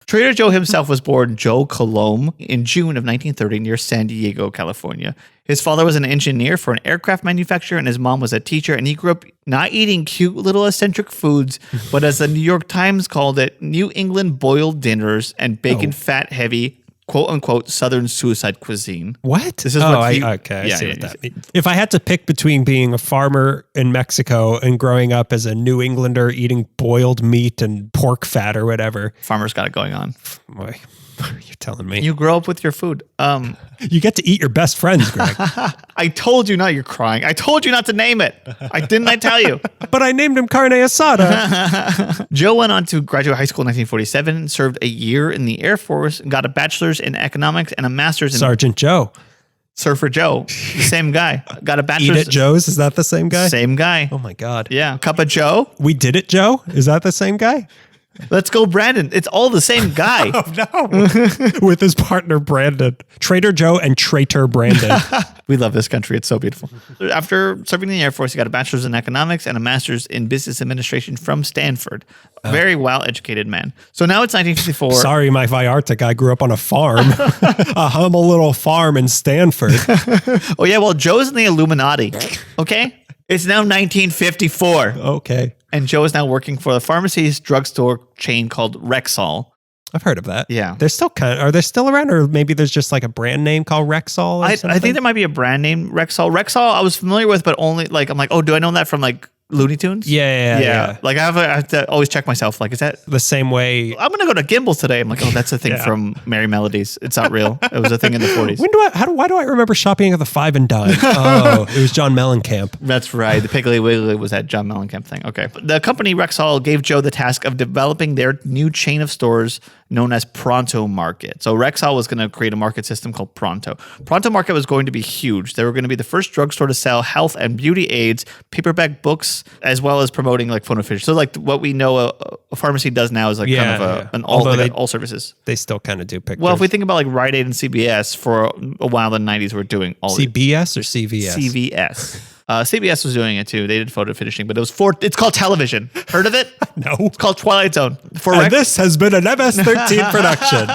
Trader Joe himself was born Joe Colomb in June of 1930 near San Diego, California. His father was an engineer for an aircraft manufacturer, and his mom was a teacher, and he grew up not eating cute little eccentric foods, but as the New York Times called it, New England boiled dinners and bacon fat heavy, quote unquote, Southern suicide cuisine. What? This is I see what that means. If I had to pick between being a farmer in Mexico and growing up as a New Englander eating boiled meat and pork fat or whatever. Farmer's got it going on. Boy, you're telling me. You grow up with your food. You get to eat your best friends, Greg. I told you not. You're crying. I told you not to name it. I tell you. But I named him Carne Asada. Joe went on to graduate high school in 1947, served a year in the Air Force, got a bachelor's in economics and a master's in Sergeant Joe. Surfer Joe, the same guy. Got a bachelor's. Eat It Joe's, is that the same guy? Same guy. Oh my God. Yeah. Cup of Joe. We Did It Joe? Is that the same guy? Let's go, Brandon. It's all the same guy. Oh, no. With his partner, Brandon. Trader Joe and Traitor Brandon. We love this country. It's so beautiful. After serving in the Air Force, he got a bachelor's in economics and a master's in business administration from Stanford. Very well-educated man. So now it's 1954. Sorry, my Vallarta guy grew up on a farm. A humble little farm in Stanford. Oh, yeah. Well, Joe's in the Illuminati. Okay? It's now 1954. Okay. And Joe is now working for the pharmacy's drugstore chain called Rexall. I've heard of that. Yeah. They're still are they still around, or maybe there's just like a brand name called Rexall? I think there might be a brand name, Rexall. Rexall I was familiar with, but only like, I'm like, oh, do I know that from like Looney Tunes? Yeah. Like I have to always check myself. Like, is that the same way? I'm going to go to Gimbel's today. I'm like, oh, that's a thing from Merry Melodies. It's not real. It was a thing in the 40s. Why do I remember shopping at the Five and Dime? Oh, it was John Mellencamp. That's right. The Piggly Wiggly was that John Mellencamp thing. Okay. The company Rexall gave Joe the task of developing their new chain of stores known as Pronto Market. So Rexall was going to create a market system called Pronto. Pronto Market was going to be huge. They were going to be the first drugstore to sell health and beauty aids, paperback books, as well as promoting like photo finish. So like what we know a pharmacy does now is like kind of an all services. They still kind of do pictures. Well, if we think about like Rite Aid and CVS for a while in the 90s were doing all CBS or CVS? CVS. CBS was doing it too. They did photo finishing, but it's called television. Heard of it? No. It's called Twilight Zone. And this has been an MS-13 production.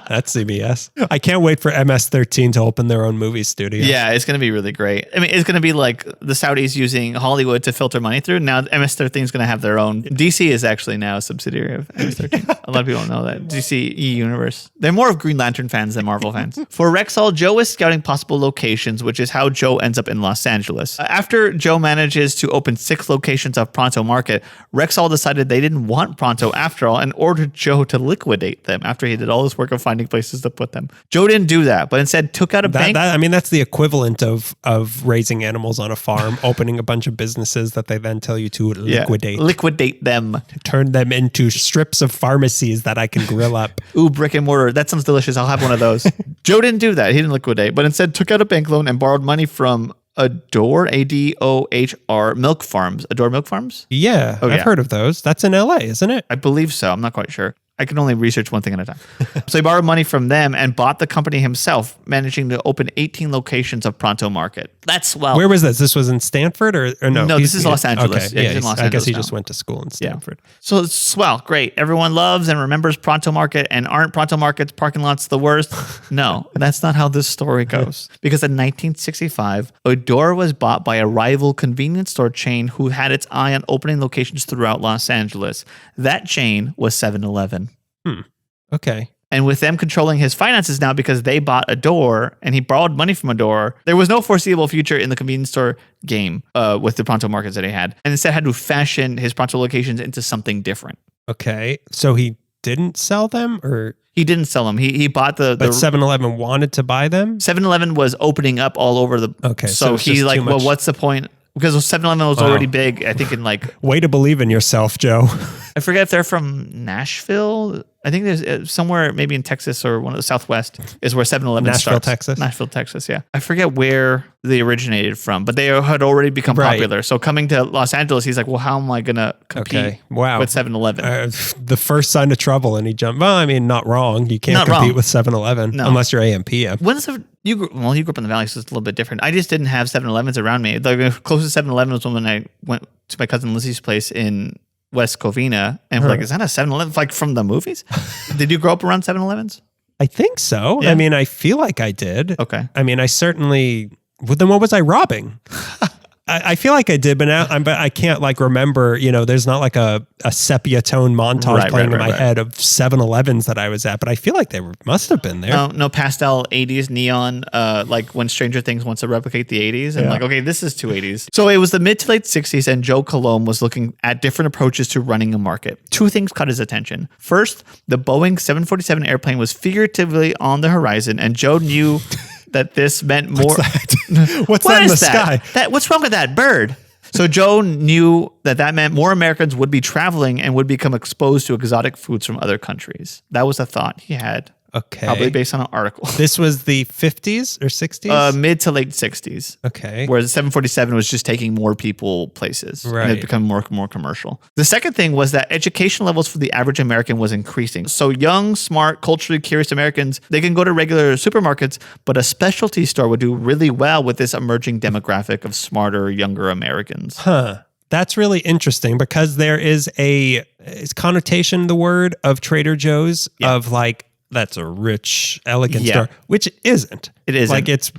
That's CBS. I can't wait for MS-13 to open their own movie studio. Yeah, it's going to be really great. I mean, it's going to be like the Saudis using Hollywood to filter money through. Now MS-13 is going to have their own. DC is actually now a subsidiary of MS-13. A lot of people don't know that. DC Universe. They're more of Green Lantern fans than Marvel fans. For Rexall, Joe is scouting possible locations, which is how Joe ends up in Los Angeles. After Joe manages to open 6 locations of Pronto Market, Rexall decided they didn't want Pronto after all and ordered Joe to liquidate them after he did all this work of finding places to put them. Joe didn't do that, but instead took out a bank. That's the equivalent of raising animals on a farm, opening a bunch of businesses that they then tell you to liquidate. Liquidate them. Turn them into strips of pharmacies that I can grill up. Ooh, brick and mortar. That sounds delicious. I'll have one of those. Joe didn't do that. He didn't liquidate, but instead took out a bank loan and borrowed money from Adore, Adohr Milk Farms. Adore Milk Farms? Yeah, I've heard of those. That's in LA, isn't it? I believe so. I'm not quite sure. I can only research one thing at a time. So he borrowed money from them and bought the company himself, managing to open 18 locations of Pronto Market. That's swell. Where was this? This was in Stanford or no? No, this is Los Angeles. Okay. Yeah, he's in Los Angeles I guess he now. just went to school in Stanford. Yeah. So it's swell. Great. Everyone loves and remembers Pronto Market, and aren't Pronto Market's parking lots the worst? No, that's not how this story goes. Because in 1965, Adore was bought by a rival convenience store chain who had its eye on opening locations throughout Los Angeles. That chain was 7-Eleven. Okay. And with them controlling his finances now because they bought Adore and he borrowed money from Adore, there was no foreseeable future in the convenience store game with the Pronto Markets that he had. And instead had to fashion his Pronto locations into something different. Okay. So he didn't sell them, or? He didn't sell them. He bought the... But 7-Eleven wanted to buy them? 7-Eleven was opening up all over the... Okay. So he's like, well, what's the point? Because 7-Eleven was already big, I think in like... Way to believe in yourself, Joe. I forget if they're from Nashville. I think there's somewhere maybe in Texas or one of the Southwest is where 7-Eleven starts. Texas? Nashville, Texas, yeah. I forget where they originated from, but they had already become popular. So coming to Los Angeles, he's like, well, how am I going to compete with 7-Eleven? The first sign of trouble, and he jumped. Well, I mean, not wrong. You can't compete with 7-Eleven unless you're AM/PM. You grew up in the Valley, so it's a little bit different. I just didn't have 7-Elevens around me. The closest 7-Eleven was when I went to my cousin Lizzie's place in West Covina, and we're like, is that a 7-Eleven? Like from the movies? Did you grow up around 7-Elevens? I think so. Yeah. I mean, I feel like I did. Okay. I mean, I certainly. Well, then what was I robbing? I feel like I did, but now but I can't like remember. There's not like a sepia tone montage playing in my head of 7-Elevens that I was at. But I feel like they must have been there. No pastel 80s neon, like when Stranger Things wants to replicate the 80s. And like, okay, this is 280s. So it was the mid to late 60s, and Joe Coulombe was looking at different approaches to running a market. Two things caught his attention. First, the Boeing 747 airplane was figuratively on the horizon, and Joe knew that this meant more. What's that in the sky? What's wrong with that bird? So Joe knew that meant more Americans would be traveling and would become exposed to exotic foods from other countries. That was a thought he had. Okay. Probably based on an article. This was the 50s or 60s? Mid to late 60s. Okay. Whereas the 747 was just taking more people places. Right. And it become more commercial. The second thing was that education levels for the average American was increasing. So young, smart, culturally curious Americans, they can go to regular supermarkets, but a specialty store would do really well with this emerging demographic of smarter, younger Americans. Huh. That's really interesting because there is a connotation in the word of Trader Joe's of like, that's a rich, elegant store, which isn't. It isn't. Like it's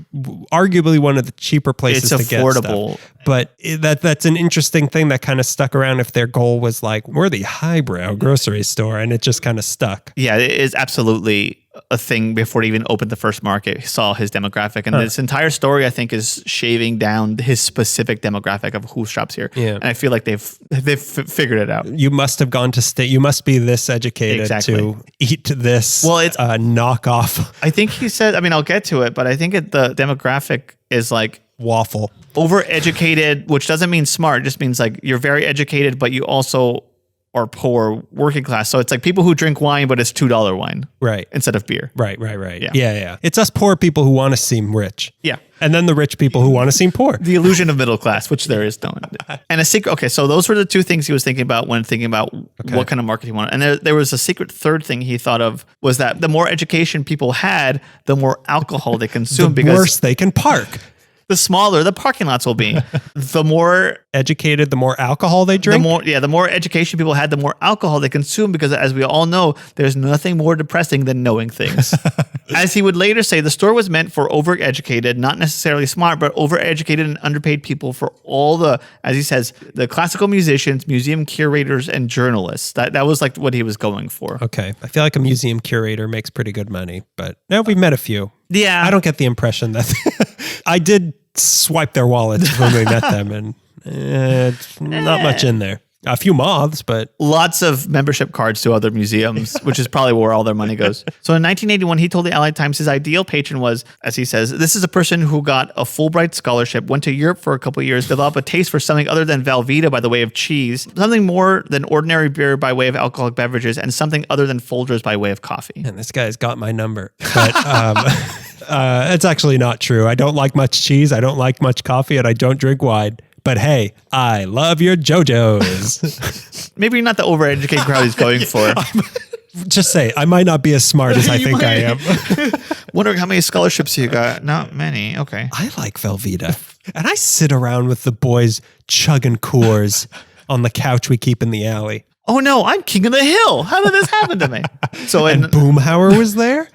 arguably one of the cheaper places It's to get affordable. stuff. But that's an interesting thing that kind of stuck around if their goal was like, we're the highbrow grocery store, and it just kind of stuck. Yeah, it is absolutely a thing before he even opened the first market. He saw his demographic. And this entire story, I think, is shaving down his specific demographic of who shops here. Yeah. And I feel like they've figured it out. You must have gone to state. You must be this educated to eat this knockoff. I think he said, I mean, I'll get to it, but I think the demographic is like waffle. Overeducated, which doesn't mean smart. It just means like you're very educated, but you also are poor, working class. So it's like people who drink wine, but it's $2 wine. Right. Instead of beer. Right. Yeah. It's us poor people who want to seem rich. Yeah. And then the rich people who want to seem poor. The illusion of middle class, which there is no. And a secret. Okay, so those were the two things he was thinking about when thinking about what kind of market he wanted. And there was a secret third thing he thought of was that the more education people had, the more alcohol they consumed. The worse they can park. The smaller the parking lots will be. The more educated, the more alcohol they drink. The more education people had, the more alcohol they consume, because as we all know, there's nothing more depressing than knowing things. As he would later say, the store was meant for overeducated, not necessarily smart, but overeducated and underpaid people for all the, as he says, the classical musicians, museum curators, and journalists. That was like what he was going for. Okay. I feel like a museum curator makes pretty good money, but now we've met a few. Yeah. I don't get the impression that I did swipe their wallets when we met them, and not much in there. A few moths, but lots of membership cards to other museums, which is probably where all their money goes. So in 1981, he told the Allied Times his ideal patron was, as he says, this is a person who got a Fulbright scholarship, went to Europe for a couple of years, developed a taste for something other than Velveeta by the way of cheese, something more than ordinary beer by way of alcoholic beverages, and something other than Folgers by way of coffee. And this guy's got my number. But it's actually not true. I don't like much cheese. I don't like much coffee, and I don't drink wine. But hey, I love your JoJo's. Maybe not the overeducated crowd he's going for. Just say, I might not be as smart as I think I am. Wondering how many scholarships you got. Not many. Okay. I like Velveeta. And I sit around with the boys chugging Coors on the couch we keep in the alley. Oh no, I'm king of the hill. How did this happen to me? And Boomhauer was there?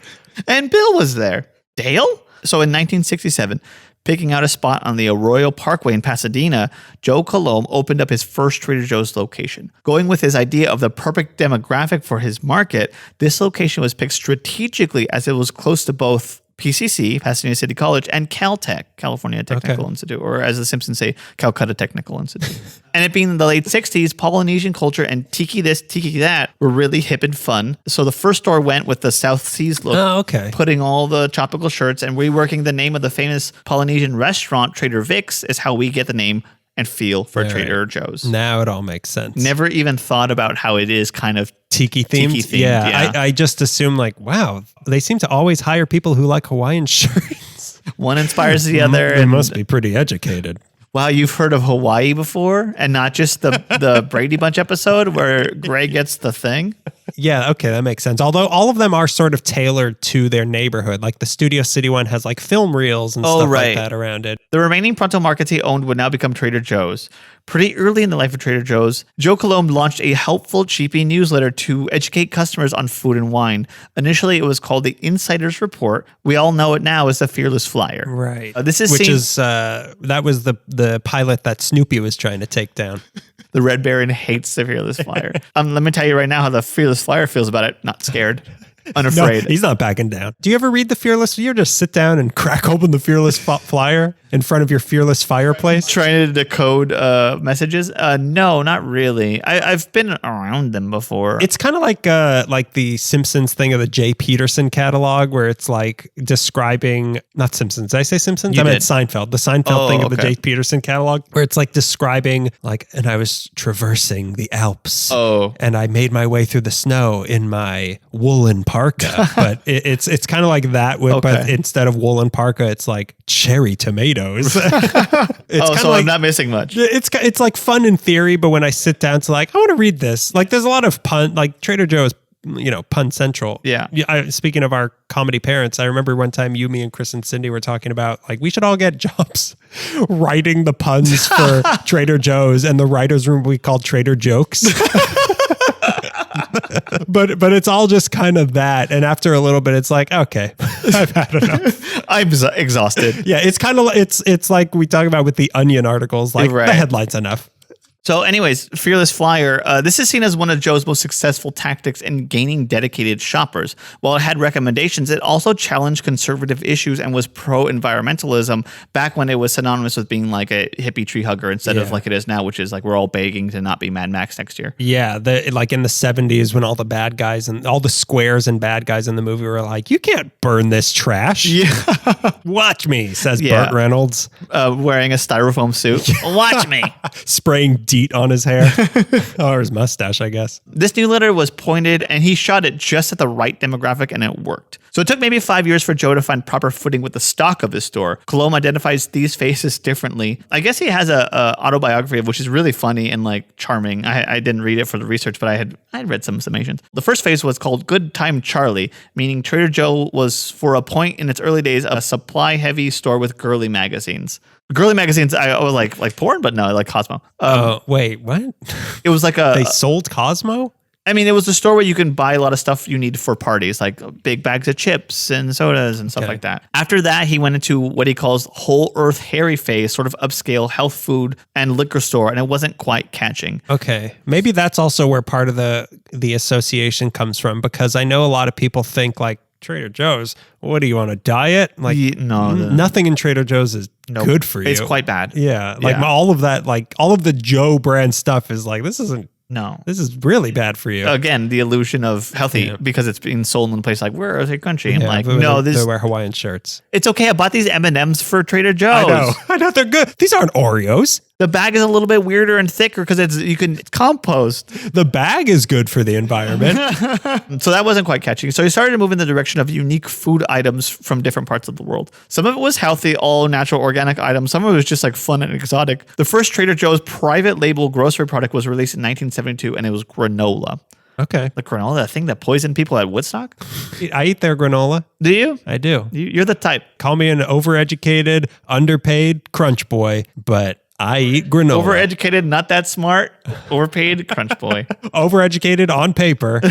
And Bill was there. Dale? So in 1967, picking out a spot on the Arroyo Parkway in Pasadena, Joe Coulombe opened up his first Trader Joe's location. Going with his idea of the perfect demographic for his market, this location was picked strategically as it was close to both PCC, Pasadena City College, and Caltech, California Technical Institute, or as the Simpsons say, Calcutta Technical Institute. And it being the late 60s, Polynesian culture and tiki this, tiki that were really hip and fun. So the first store went with the South Seas look, putting all the tropical shirts and reworking the name of the famous Polynesian restaurant, Trader Vic's, is how we get the name and feel for Trader Joe's. Now it all makes sense. Never even thought about how it is kind of tiki themed. Yeah. I just assume like, wow, they seem to always hire people who like Hawaiian shirts. One inspires the other. They must be pretty educated. Wow, you've heard of Hawaii before, and not just the Brady Bunch episode where Greg gets the thing? Yeah, okay, that makes sense. Although all of them are sort of tailored to their neighborhood. Like the Studio City one has like film reels and stuff like that around it. The remaining Pronto markets he owned would now become Trader Joe's. Pretty early in the life of Trader Joe's, Joe Coulombe launched a helpful cheapy newsletter to educate customers on food and wine. Initially, it was called the Insider's Report. We all know it now as the Fearless Flyer. Right. That was the pilot that Snoopy was trying to take down. The Red Baron hates the Fearless Flyer. Let me tell you right now how the Fearless Flyer feels about it. Not scared. Unafraid. No, he's not backing down. Do you ever read the Fearless? You just sit down and crack open the Fearless Flyer in front of your Fearless fireplace? Trying to decode messages? No, not really. I've been around them before. It's kind of like the Simpsons thing of the Jay Peterson catalog, where it's like describing, not Simpsons. Did I say Simpsons? I meant Seinfeld. The Seinfeld thing of the Jay Peterson catalog, where it's like describing and I was traversing the Alps. Oh. And I made my way through the snow in my woolen parka. But it's kind of like that but instead of woolen parka, it's like cherry tomatoes. So I'm not missing much. It's like fun in theory, but when I sit down to I want to read this, like there's a lot of pun, like Trader Joe's, pun central. Yeah. Speaking of our comedy parents, I remember one time you, me, and Chris and Cindy were talking about we should all get jobs writing the puns for Trader Joe's, and the writer's room we called Trader Jokes. But it's all just kind of that, and after a little bit, it's like, okay, I've had enough. I'm exhausted. Yeah, it's kind of it's like we talk about with the Onion articles, the headline's enough. So anyways, Fearless Flyer, this is seen as one of Joe's most successful tactics in gaining dedicated shoppers. While it had recommendations, it also challenged conservative issues and was pro-environmentalism back when it was synonymous with being like a hippie tree hugger instead of like it is now, which is like we're all begging to not be Mad Max next year. Yeah, like in the 70s when all the bad guys and all the squares and bad guys in the movie were like, you can't burn this trash. Yeah. Watch me, says Burt Reynolds. Wearing a styrofoam suit. Watch me. Spraying DEET on his hair or his mustache, I guess. This newsletter was pointed and he shot it just at the right demographic and it worked. So it took maybe 5 years for Joe to find proper footing with the stock of his store. Coulombe identifies these faces differently. I guess he has a autobiography of which is really funny and like charming. I didn't read it for the research, but I had read some summations. The first phase was called Good Time Charlie, meaning Trader Joe was for a point in its early days a supply heavy store with girly magazines. Girly magazines, I was like porn, but no, I like Cosmo. Wait, what? It was like they sold Cosmo? I mean, it was a store where you can buy a lot of stuff you need for parties, like big bags of chips and sodas and stuff like that. After that, he went into what he calls Whole Earth Hairy Phase, sort of upscale health food and liquor store, and it wasn't quite catching. Okay. Maybe that's also where part of the association comes from, because I know a lot of people think like Trader Joe's, what do you want, a diet? Like nothing in Trader Joe's is good for you. It's quite bad. Yeah. Like all of that, like all of the Joe brand stuff is like, this is really bad for you. Again, the illusion of healthy because it's being sold in a place like, where is it country? And they wear Hawaiian shirts. It's okay. I bought these M&Ms for Trader Joe's. I know they're good. These aren't Oreos. The bag is a little bit weirder and thicker because it's compost. The bag is good for the environment. So that wasn't quite catching. So he started to move in the direction of unique food items from different parts of the world. Some of it was healthy, all natural, organic items. Some of it was just like fun and exotic. The first Trader Joe's private label grocery product was released in 1972, and it was granola. Okay. The granola, that thing that poisoned people at Woodstock? I eat their granola. Do you? I do. You're the type. Call me an overeducated, underpaid crunch boy, but I eat granola. Overeducated, not that smart, overpaid crunch boy. Overeducated on paper.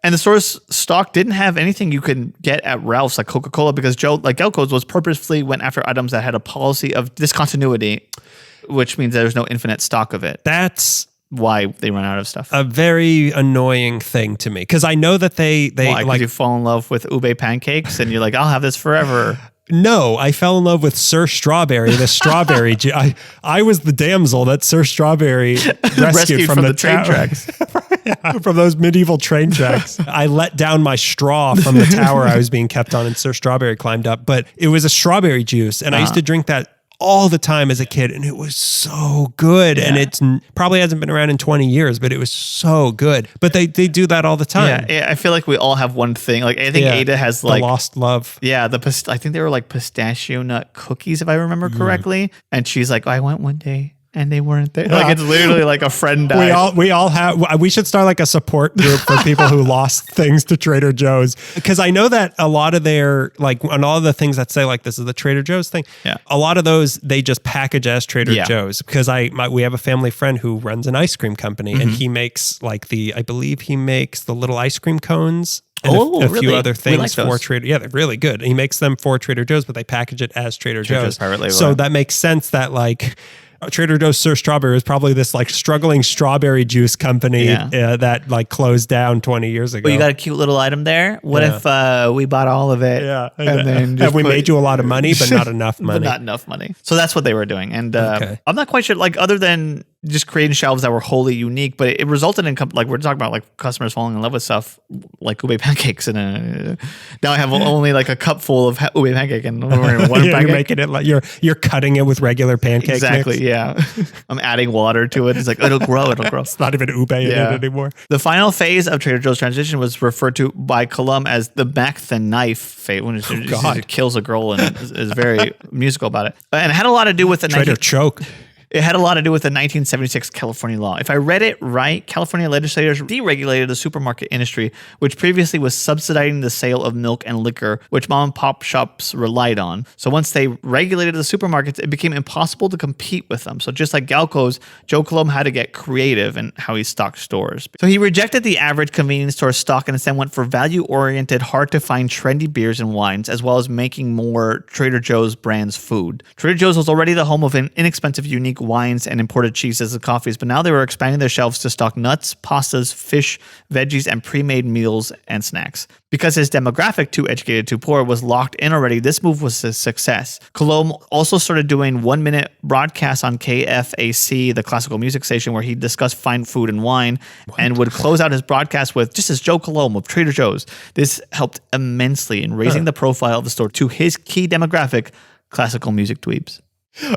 And the store's stock didn't have anything you could get at Ralph's like Coca-Cola, because Joe, like Delco's, was purposefully went after items that had a policy of discontinuity, which means there's no infinite stock of it. That's why they run out of stuff. A very annoying thing to me, because I know that they why? Like you fall in love with ube pancakes and you're like, I'll have this forever. No, I fell in love with Sir Strawberry, the strawberry. I was the damsel that Sir Strawberry rescued from the train tracks. From those medieval train tracks. I let down my straw from the tower I was being kept on, and Sir Strawberry climbed up. But it was a strawberry juice, and I used to drink that all the time as a kid, and it was so good. And it's probably hasn't been around in 20 years, but it was so good. But they do that all the time. Yeah, I feel like we all have one thing. Like I think Ada has like the lost love. Yeah, I think they were like pistachio nut cookies, if I remember correctly. And she's like, I went one day and they weren't there. Like it's literally like a friend died. We should start like a support group for people who lost things to Trader Joe's, because I know that a lot of their like on all of the things that say like this is the Trader Joe's thing. Yeah. A lot of those they just package as Trader Joe's, because we have a family friend who runs an ice cream company and he makes like I believe he makes the little ice cream cones. And a few other things for Trader. Yeah, they're really good. He makes them for Trader Joe's, but they package it as Trader Joe's. So that makes sense that like Trader Joe's Sir Strawberry was probably this like struggling strawberry juice company that like closed down 20 years ago. Well, you got a cute little item there. What if we bought all of it? Yeah. And then just we made you a lot of money, but not enough money. But not enough money. So that's what they were doing. And I'm not quite sure, like other than just creating shelves that were wholly unique, but it resulted in like we're talking about like customers falling in love with stuff like ube pancakes, and now I have only like a cup full of ube pancake and one pancake. You're making it like you're cutting it with regular pancake exactly mix. Yeah. I'm adding water to it. It's like it'll grow. It's not even ube in it anymore. The final phase of Trader Joe's transition was referred to by Colum as the Mac the Knife phase, when it kills a girl and is very musical about it, and it had a lot to do with the Trader Choke. It had a lot to do with the 1976 California law. If I read it right, California legislators deregulated the supermarket industry, which previously was subsidizing the sale of milk and liquor, which mom and pop shops relied on. So once they regulated the supermarkets, it became impossible to compete with them. So just like Galco's, Joe Colom had to get creative in how he stocked stores. So he rejected the average convenience store stock and instead went for value-oriented, hard-to-find, trendy beers and wines, as well as making more Trader Joe's brands food. Trader Joe's was already the home of an inexpensive, unique wines and imported cheeses and coffees, but now they were expanding their shelves to stock nuts, pastas, fish, veggies, and pre-made meals and snacks. Because his demographic, too educated, too poor, was locked in already, this move was a success. Colom also started doing 1-minute broadcasts on KFAC, the classical music station, where he discussed fine food and wine, and would close out his broadcast with, "This is Joe Colom of Trader Joe's." This helped immensely in raising the profile of the store to his key demographic, classical music dweebs.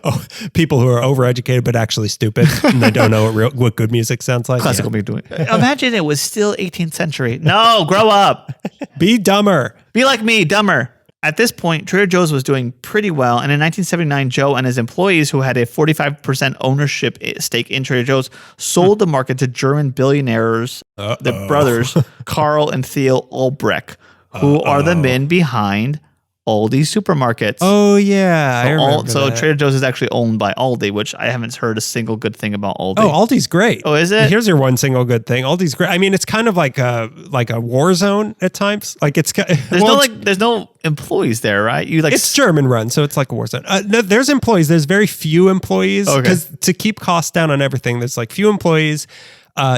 Oh, people who are overeducated but actually stupid, and they don't know what good music sounds like. Classical music. Imagine it was still 18th century. No, grow up. Be dumber. Be like me, dumber. At this point, Trader Joe's was doing pretty well, and in 1979, Joe and his employees, who had a 45% ownership stake in Trader Joe's, sold the market to German billionaires, the brothers Karl and Theo Albrecht, who are the men behind Aldi supermarkets. Oh yeah, I remember that. Trader Joe's is actually owned by Aldi, which I haven't heard a single good thing about Aldi. Oh, Aldi's great. Oh, is it? Here's your one single good thing. Aldi's great. I mean, it's kind of like a war zone at times. Like there's no employees there, right? It's German run, so it's like a war zone. No, there's employees. There's very few employees because to keep costs down on everything, there's like few employees.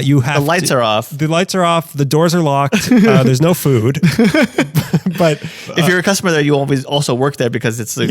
You have the lights are off. The lights are off. The doors are locked. There's no food. But if you're a customer there, you always also work there because it's the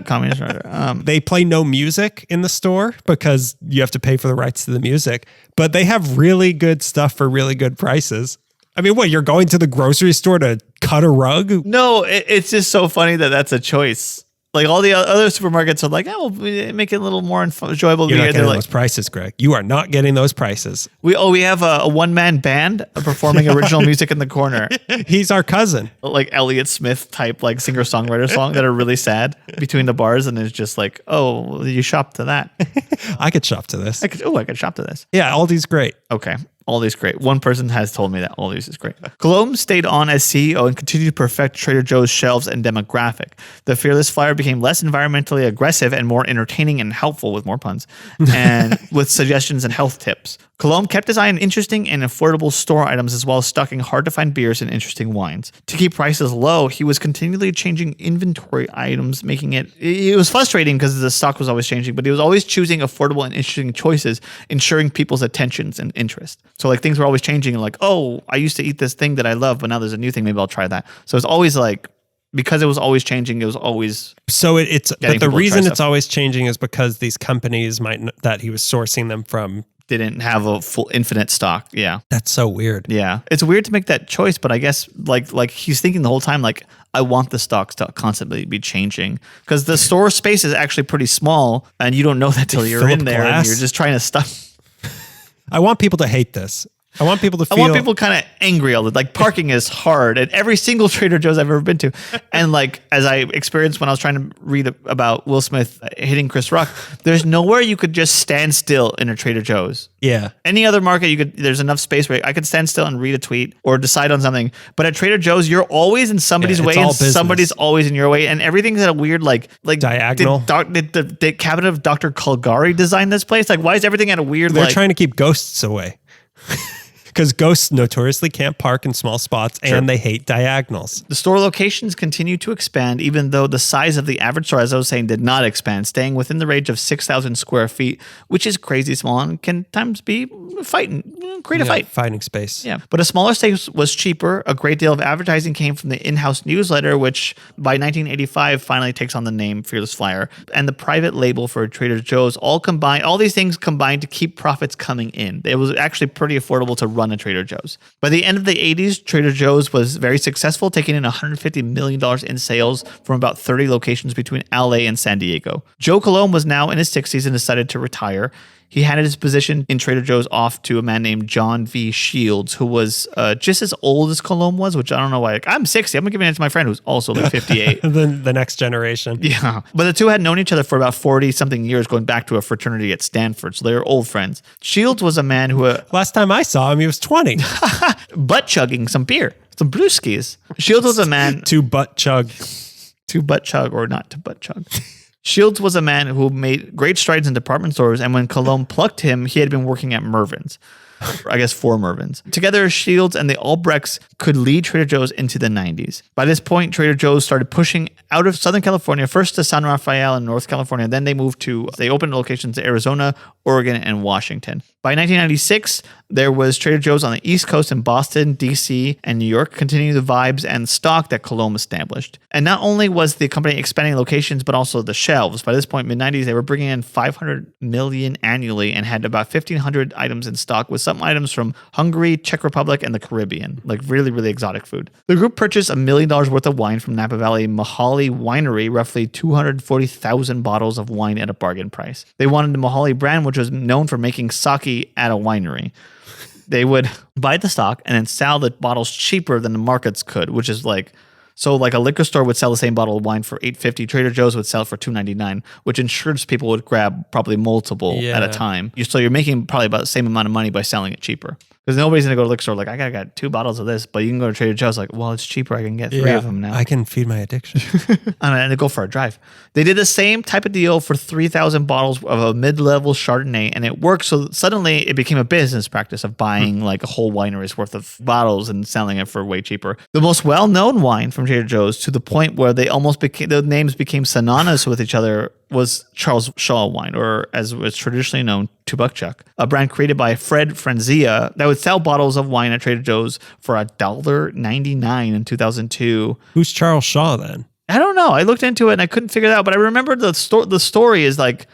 communist. They play no music in the store because you have to pay for the rights to the music. But they have really good stuff for really good prices. I mean, what, you're going to the grocery store to cut a rug? No, it's just so funny that that's a choice. Like all the other supermarkets are like, we'll make it a little more enjoyable. You're not getting those prices, Greg. You are not getting those prices. We have a one-man band performing original music in the corner. He's our cousin. Like Elliott Smith type, like singer-songwriter song that are really sad between the bars, and it's just like, oh, you shop to that. I could shop to this. I could shop to this. Yeah, Aldi's great. Okay. Aldi's greght. One person has told me that Aldi's is great. Colom stayed on as CEO and continued to perfect Trader Joe's shelves and demographic. The Fearless Flyer became less environmentally aggressive and more entertaining and helpful, with more puns, and with suggestions and health tips. Colom kept his eye on interesting and affordable store items, as well as stocking hard-to-find beers and interesting wines. To keep prices low, he was continually changing inventory items, making it was frustrating because the stock was always changing, but he was always choosing affordable and interesting choices, ensuring people's attentions and interest. So like things were always changing, like, oh, I used to eat this thing that I love, but now there's a new thing, maybe I'll try that. So it's always like, because it was always changing, it was always but the reason it's always changing is because these companies that he was sourcing them from didn't have a full infinite stock. Yeah. That's so weird. Yeah. It's weird to make that choice, but I guess like he's thinking the whole time, like, I want the stocks to constantly be changing, because the store space is actually pretty small and you don't know that till you're in there and you're just trying to stuff. I want people to hate this. I want people to I feel. want people kind of angry all the like parking is hard at every single Trader Joe's I've ever been to. And like as I experienced when I was trying to read about Will Smith hitting Chris Rock, there's nowhere you could just stand still in a Trader Joe's. Yeah. Any other market there's enough space where I could stand still and read a tweet or decide on something. But at Trader Joe's, you're always in somebody's way and somebody's always in your way. And everything's at a weird like diagonal. Did the cabinet of Dr. Caligari design this place? Like why is everything at a weird They're trying to keep ghosts away. Because ghosts notoriously can't park in small spots and they hate diagonals. The store locations continue to expand, even though the size of the average store, as I was saying, did not expand, staying within the range of 6,000 square feet, which is crazy small and can times be create a fight. Fighting space. Yeah. But a smaller space was cheaper. A great deal of advertising came from the in-house newsletter, which by 1985 finally takes on the name Fearless Flyer, and the private label for Trader Joe's. All these things combined to keep profits coming in. It was actually pretty affordable to run a Trader Joe's. By the end of the 80s, Trader Joe's was very successful, taking in $150 million in sales from about 30 locations between LA and San Diego. Joe Colomb was now in his 60s and decided to retire. He handed his position in Trader Joe's off to a man named John V. Shields, who was just as old as Colomb was, which I don't know why. Like, I'm 60. I'm going to give it to my friend who's also like 58. the next generation. Yeah. But the two had known each other for about 40-something years, going back to a fraternity at Stanford. So they were old friends. Shields was a man who... Last time I saw him, he was 20. butt chugging some beer. Some brewskis. Shields was a man... To butt chug or not to butt chug. Shields was a man who made great strides in department stores, and when Colomb plucked him, he had been working at Mervyn's. I guess 4 Mervyn's. Together, Shields and the Albrechts could lead Trader Joe's into the 90s. By this point, Trader Joe's started pushing out of Southern California, first to San Rafael in North California. Then they opened locations in Arizona, Oregon, and Washington. By 1996, there was Trader Joe's on the East Coast in Boston, D.C., and New York, continuing the vibes and stock that Colomb established. And not only was the company expanding locations, but also the shelves. By this point, mid-90s, they were bringing in $500 million annually and had about 1,500 items in stock, with some items from Hungary, Czech Republic, and the Caribbean, like really, really exotic food. The group purchased $1 million worth of wine from Napa Valley Mahali Winery, roughly 240,000 bottles of wine at a bargain price. They wanted the Mahali brand, which was known for making sake at a winery. They would buy the stock and then sell the bottles cheaper than the markets could, which is like... So like a liquor store would sell the same bottle of wine for $8.50. Trader Joe's would sell it for $2.99, which ensures people would grab probably multiple at a time. So you're making probably about the same amount of money by selling it cheaper. Because nobody's going to go to the liquor store like, I got 2 bottles of this, but you can go to Trader Joe's like, well, it's cheaper. I can get 3 of them now. I can feed my addiction. And they go for a drive. They did the same type of deal for 3,000 bottles of a mid-level Chardonnay, and it worked. So suddenly it became a business practice of buying like a whole winery's worth of bottles and selling it for way cheaper. The most well-known wine from Trader Joe's, to the point where they almost the names became synonymous with each other, was Charles Shaw wine, or as was traditionally known, Tubukchuk, a brand created by Fred Franzia that would sell bottles of wine at Trader Joe's for $1.99 in 2002. Who's Charles Shaw then? I don't know. I looked into it and I couldn't figure it out, but I remember the story is like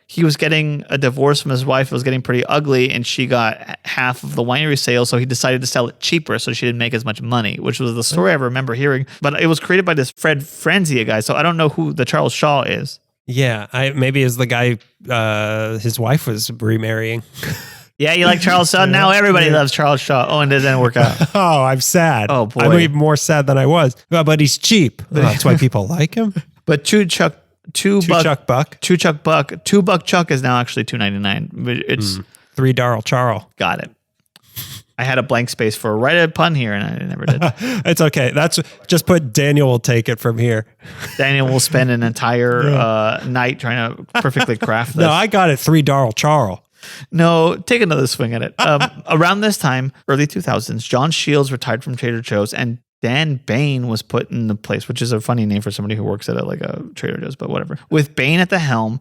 he was getting a divorce from his wife. It was getting pretty ugly, and she got half of the winery sales, so he decided to sell it cheaper so she didn't make as much money, which was the story I remember hearing. But it was created by this Fred Franzia guy, so I don't know who the Charles Shaw is. Yeah, maybe is the guy his wife was remarrying. Yeah, you like Charles Shaw? Now everybody loves Charles Shaw. Oh, and it didn't work out. Oh, I'm sad. Oh, boy. I'm even more sad than I was. Oh, but he's cheap. That's why people like him. But Two Chuck Buck Chuck is now actually $2.99. It's $3 Charles. Got it. I had a blank space for right a pun here, and I never did. It's okay. That's just put Daniel will take it from here. Daniel will spend an entire night trying to perfectly craft this. No, I got it. $3 Charles. No, take another swing at it. Around this time, early 2000s, John Shields retired from Trader Joe's, and Dan Bain was put in the place, which is a funny name for somebody who works at a Trader Joe's, but whatever. With Bain at the helm,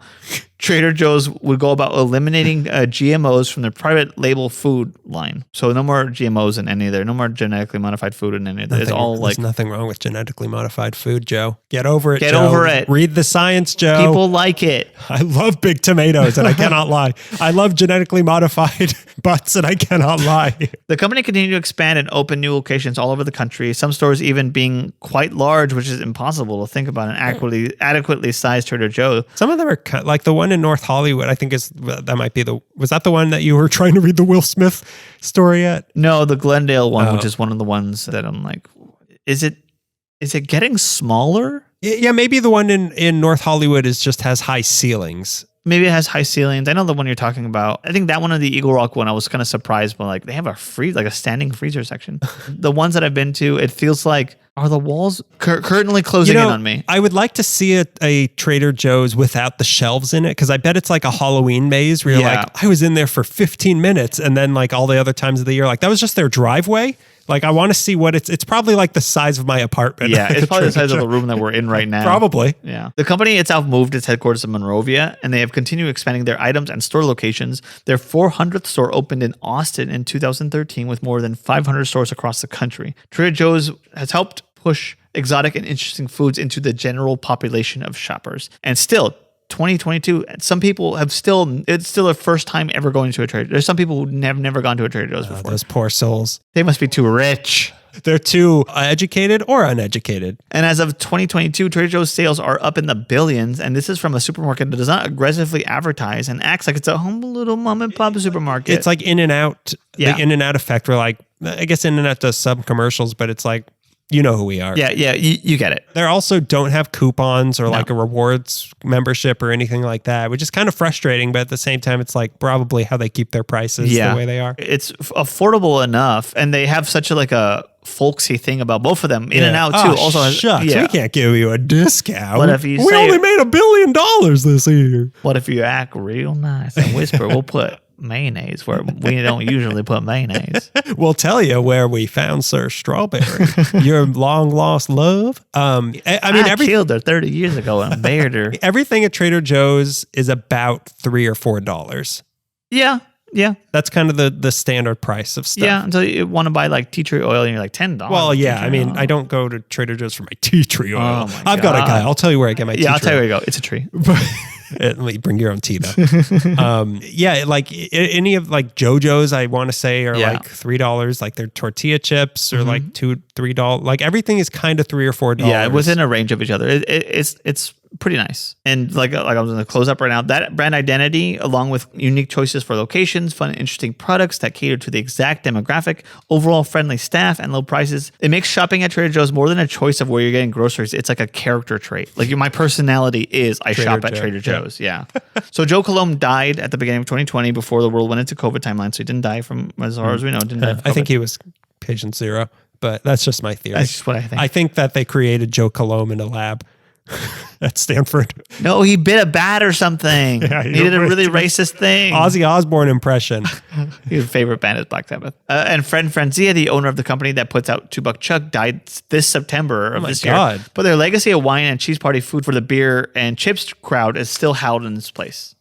Trader Joe's would go about eliminating GMOs from their private label food line. So no more GMOs in any of there. No more genetically modified food in any of there. There's nothing wrong with genetically modified food, Joe. Get over it, Get Joe. over it. Read the science, Joe. People like it. I love big tomatoes, and I cannot lie. I love genetically modified butts, and I cannot lie. The company continued to expand and open new locations all over the country. Some stores even being quite large, which is impossible to think about an adequately sized Trader Joe. Some of them are like the one one in North Hollywood, I think was that the one that you were trying to read the Will Smith story at? No, the Glendale one, which is one of the ones that I'm like, is it getting smaller? Yeah, maybe the one in North Hollywood just has high ceilings. Maybe it has high ceilings. I know the one you're talking about. I think that one of the Eagle Rock one, I was kind of surprised by, like, they have a standing freezer section. The ones that I've been to, it feels like, are the walls currently closing in on me? I would like to see a Trader Joe's without the shelves in it, because I bet it's like a Halloween maze where you're like, I was in there for 15 minutes, and then like all the other times of the year, like that was just their driveway. Like, I want to see what it's probably like the size of my apartment. Yeah, it's probably the size of the room that we're in right now. Probably. Yeah. The company itself moved its headquarters to Monrovia, and they have continued expanding their items and store locations. Their 400th store opened in Austin in 2013 with more than 500 stores across the country. Trader Joe's has helped push exotic and interesting foods into the general population of shoppers. And still, 2022, some people it's still their first time ever going to a Trader Joe's. There's some people who have never gone to a Trader Joe's before. Those poor souls. They must be too rich. They're too educated or uneducated. And as of 2022, Trader Joe's sales are up in the billions. And this is from a supermarket that does not aggressively advertise and acts like it's a humble little mom and pop supermarket. It's like In-N-Out, the In-N-Out effect, where like, I guess In-N-Out does some commercials, but it's like, you know who we are. Yeah, you get it. They also don't have coupons or like a rewards membership or anything like that, which is kind of frustrating. But at the same time, it's like probably how they keep their prices the way they are. It's affordable enough, and they have such a folksy thing about both of them. In-N-Out too. Also, shucks, we can't give you a discount. What if you we only made $1 billion this year? What if you act real nice and whisper? We'll put mayonnaise where we don't usually put mayonnaise. We'll tell you where we found Sir Strawberry, your long lost love. I killed her 30 years ago and buried her. Everything at Trader Joe's is about $3 or $4. Yeah. That's kind of the standard price of stuff. Yeah, until you want to buy like tea tree oil and you're like $10. Well, yeah, I mean, I don't go to Trader Joe's for my tea tree oil. Oh my I've got a guy. I'll tell you where I get my tea tree. Yeah, I'll tell you where you go. It's a tree. Let me bring your own tea though. Like any of like JoJo's, I want to say are like $3, like their tortilla chips or like $2-3. Like everything is kind of $3 or $4. Yeah, within a range of each other. It's pretty nice. And like I was going to close up right now, that brand identity, along with unique choices for locations, fun and interesting products that cater to the exact demographic, overall friendly staff, and low prices, it makes shopping at Trader Joe's more than a choice of where you're getting groceries. It's like a character trait. Like my personality is I shop at Trader Joe's. Yeah. So Joe Coulombe died at the beginning of 2020 before the world went into COVID timeline. So he didn't die from, as far as we know, didn't die from COVID. I think he was patient zero, but that's just my theory. That's just what I think. I think that they created Joe Coulombe in a lab at Stanford. No, he bit a bat or something. Yeah, he did a really racist thing. Ozzy Osbourne impression. His favorite band is Black Sabbath. And Fred Franzia, the owner of the company that puts out $2 Chuck, died this September of this year. But their legacy of wine and cheese party food for the beer and chips crowd is still held in this place.